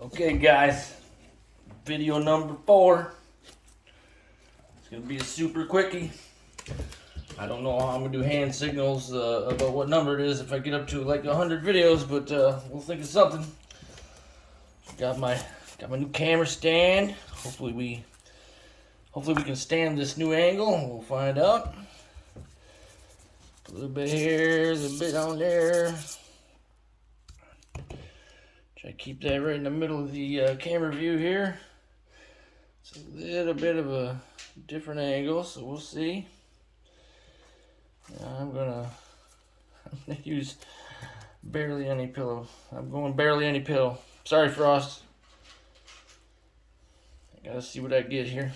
Okay, guys, video number 4. It's gonna be a super quickie. I don't know how I'm gonna do hand signals about what number it is if I get up to like 100 videos, but we'll think of something. Got my new camera stand. Hopefully we can stand this new angle. We'll find out. A little bit here, a little bit on there. Try to keep that right in the middle of the camera view here. It's a little bit of a different angle, so we'll see. I'm gonna use barely any pillow. I'm going barely any pillow. Sorry, Frost. I gotta see what I get here.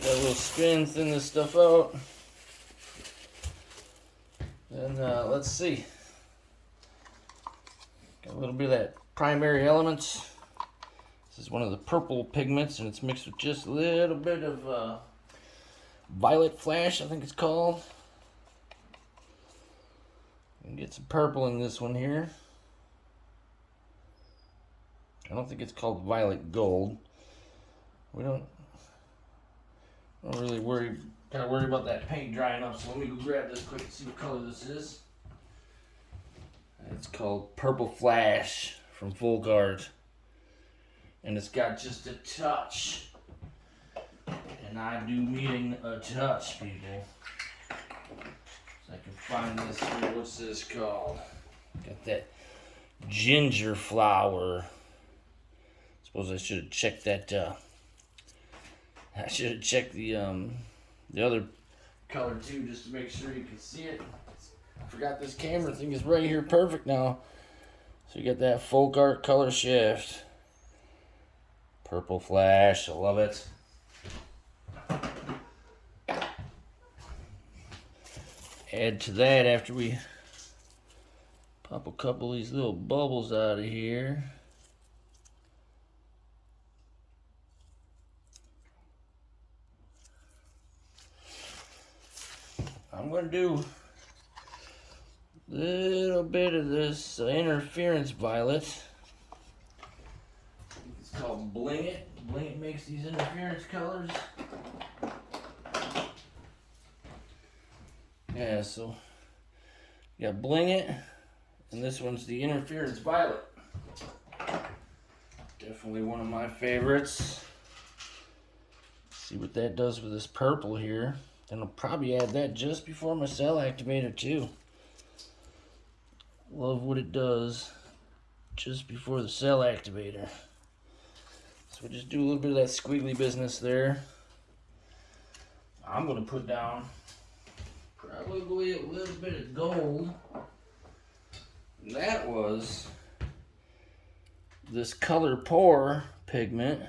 Got a little spin, thin this stuff out. And let's see. Got a little bit of that primary elements. This is one of the purple pigments, and it's mixed with just a little bit of violet flash, I think it's called. And get some purple in this one here. I don't think it's called violet gold. We don't really worry about that paint drying up, so let me go grab this quick and see what color this is. It's called Purple Flash from Full Guard. And it's got just a touch. And I do mean a touch, people. So I can find this here. What's this called? Got that ginger flower. Suppose I should have checked that. I should have checked the other color too, just to make sure you can see it. I forgot this camera thing is right here, perfect now. So you get that Folk Art color shift. Purple Flash, I love it. Add to that after we pop a couple of these little bubbles out of here. I'm going to do a little bit of this interference violet. It's called Bling It. Bling It makes these interference colors. Yeah, so you got Bling It, and this one's the interference violet. Definitely one of my favorites. See what that does with this purple here. And I'll probably add that just before my cell activator too. Love what it does just before the cell activator. So we just do a little bit of that squiggly business there. I'm going to put down probably a little bit of gold. And that was this Color Pour pigment.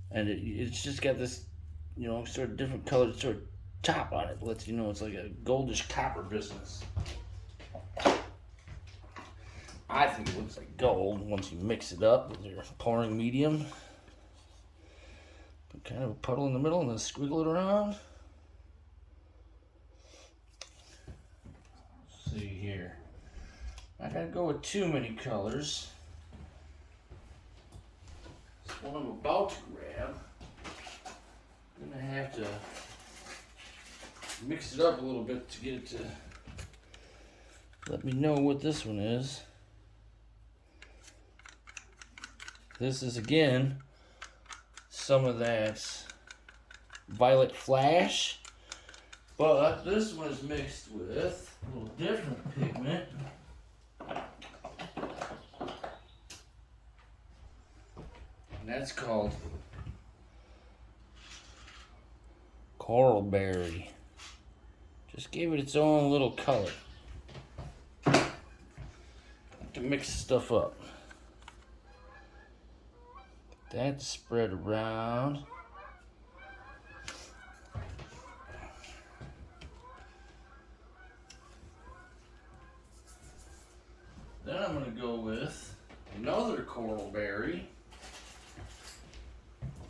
And it's just got this, you know, sort of different colored sort of top on it. Lets you know it's like a goldish copper business. I think it looks like gold once you mix it up with your pouring medium. Put kind of a puddle in the middle and then squiggle it around. Let's see here. I gotta go with too many colors. This one I'm about to grab. I'm gonna have to mix it up a little bit to get it to let me know what this one is. This is again some of that violet flash, but this one is mixed with a little different pigment. And that's called Coral Berry. Just gave it its own little color. To mix stuff up. That spread around. Then I'm going to go with another Coral Berry.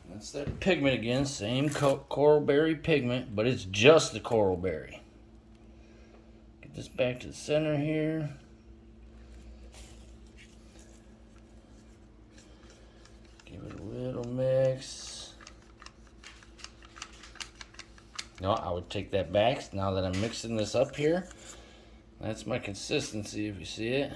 That's It's that pigment again, same coral berry pigment, but it's just the coral berry. Get this back to the center here. Give it a little mix. No, I would take that back now that I'm mixing this up here. That's my consistency, if you see it.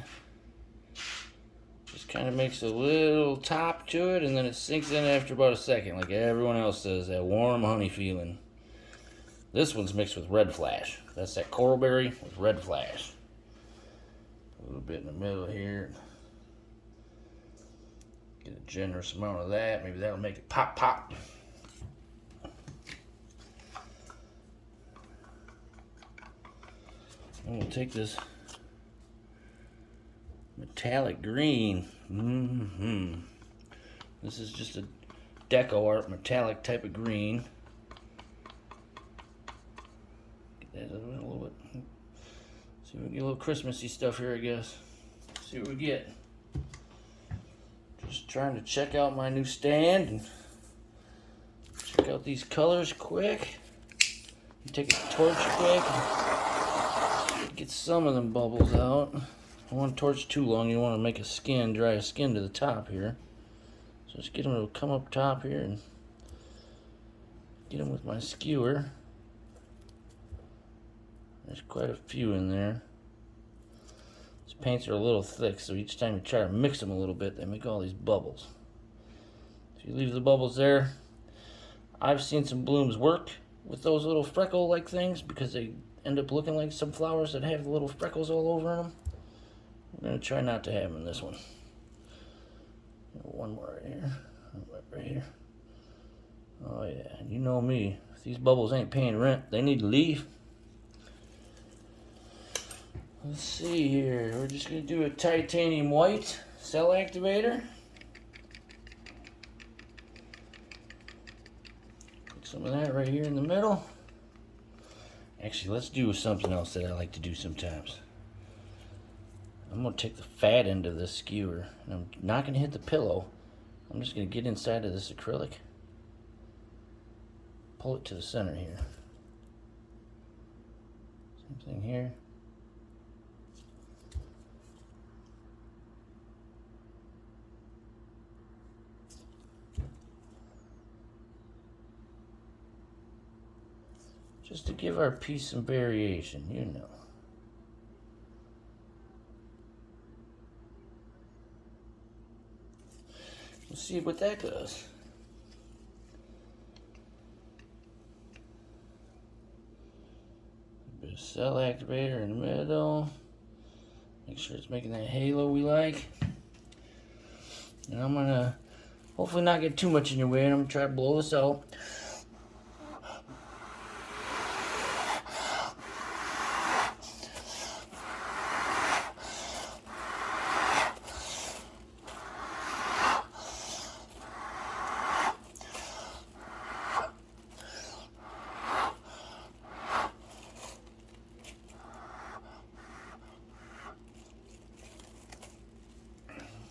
Just kind of makes a little top to it, and then it sinks in after about a second, like everyone else does, that warm honey feeling. This one's mixed with red flash. That's that coral berry with red flash. A little bit in the middle here. Get a generous amount of that. Maybe that'll make it pop, pop. And we'll take this metallic green. This is just a deco art metallic type of green. Get that a little bit. See if we can get a little Christmassy stuff here, I guess. See what we get. Just trying to check out my new stand and check out these colors quick. Take a torch quick and get some of them bubbles out. I don't want to torch too long. You want to make a skin, dry a skin to the top here. So just get them to come up top here and get them with my skewer. There's quite a few in there. These paints are a little thick, so each time you try to mix them a little bit, they make all these bubbles. If you leave the bubbles there, I've seen some blooms work with those little freckle-like things because they end up looking like some flowers that have little freckles all over them. I'm going to try not to have them in this one. One more right here. Right here. Oh yeah, you know me. If these bubbles ain't paying rent, they need to leave. Let's see here. We're just going to do a titanium white cell activator. Put some of that right here in the middle. Actually, let's do something else that I like to do sometimes. I'm going to take the fat end of this skewer, and I'm not going to hit the pillow. I'm just going to get inside of this acrylic. Pull it to the center here. Same thing here. Just to give our piece some variation, you know. We'll see what that does. A bit of cell activator in the middle. Make sure it's making that halo we like. And I'm gonna hopefully not get too much in your way, and I'm gonna try to blow this out.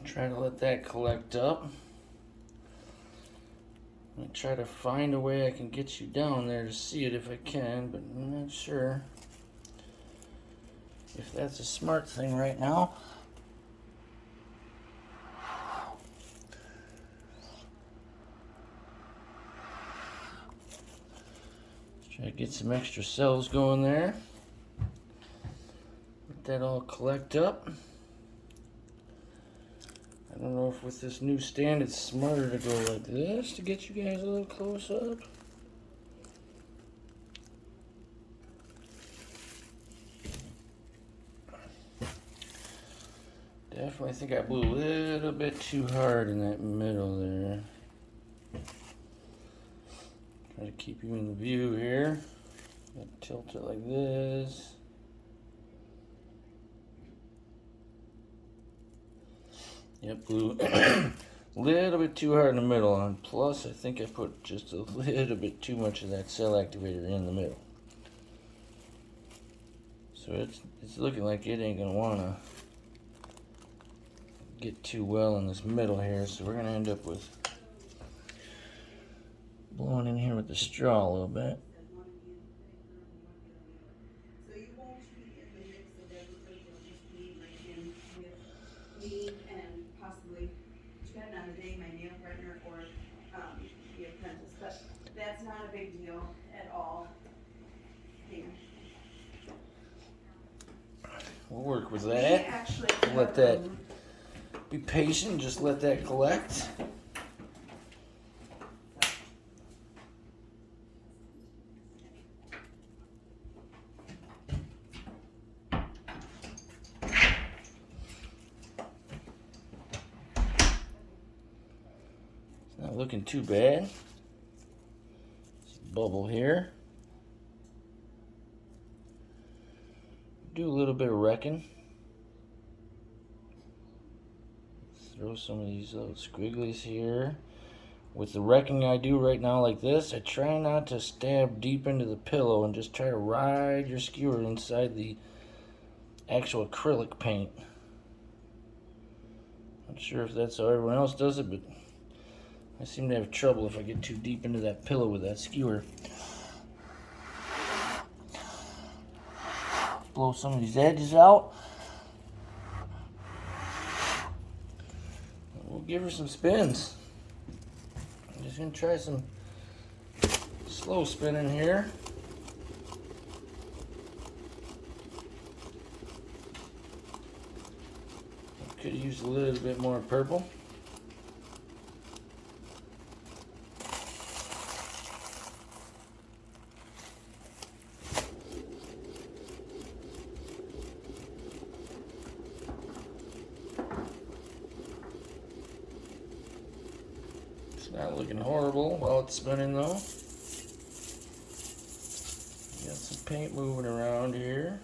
Try to let that collect up. I'm gonna try to find a way I can get you down there to see it if I can, but I'm not sure if that's a smart thing right now. Let's try to get some extra cells going there. Let that all collect up. I don't know if with this new stand it's smarter to go like this to get you guys a little close up. Definitely think I blew a little bit too hard in that middle there. Try to keep you in the view here. Gotta tilt it like this. Yep, blew a little bit too hard in the middle on. Plus, I think I put just a little bit too much of that cell activator in the middle. So it's looking like it ain't gonna wanna get too well in this middle here. So we're gonna end up with Blowing in here with the straw a little bit. So you won't be in the mix of everything, you'll just be like in with me and possibly, depending on the day, my nail partner or, the apprentice, but that's not a big deal at all. Hang on. We'll work with We that. actually Let that be patient. Just let that collect. It's not looking too bad. There's a bubble here. Do a little bit of wrecking. Throw some of these little squigglies here. With the wrecking I do right now like this, I try not to stab deep into the pillow and just try to ride your skewer inside the actual acrylic paint. Not sure if that's how everyone else does it, but I seem to have trouble if I get too deep into that pillow with that skewer. Blow some of these edges out. We'll give her some spins. I'm just gonna try some slow spinning here. Could use a little bit more purple. It's not looking horrible while it's spinning though. Got some paint moving around here.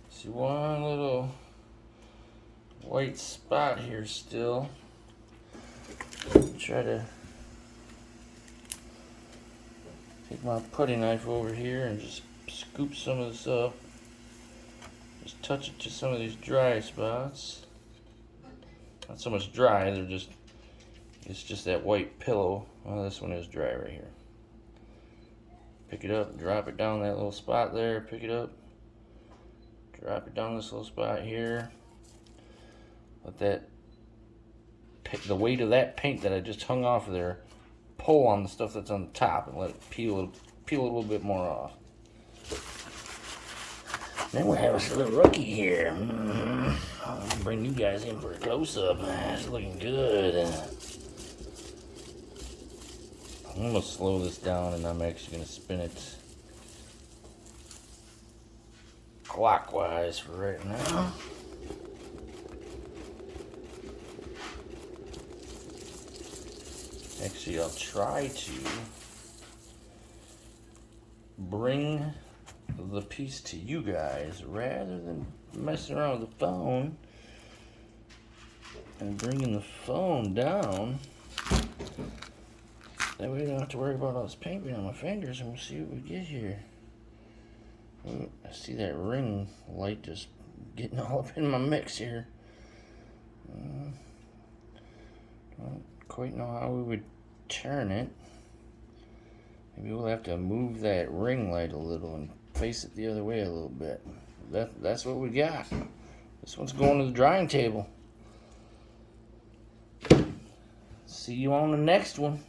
See one little white spot here still. Try to take my putty knife over here and just scoop some of this up. Just touch it to some of these dry spots. Not so much dry, it's just that white pillow. Well, this one is dry right here. Pick it up, drop it down that little spot there, pick it up, drop it down this little spot here. Let the weight of that paint that I just hung off of there pull on the stuff that's on the top and let it peel a little bit more off. Then we'll have a little rookie here. I'll bring you guys in for a close-up. It's looking good. I'm gonna slow this down and I'm actually gonna spin it clockwise for right now. Actually, I'll try to bring the piece to you guys rather than messing around with the phone and bringing the phone down. That way I don't have to worry about all this paint being on my fingers, and we'll see what we get here. Ooh, I see that ring light just getting all up in my mix here. Don't quite know how we would turn it. Maybe we'll have to move that ring light a little and face it the other way a little bit. That's what we got. This one's going to the drying table. See you on the next one.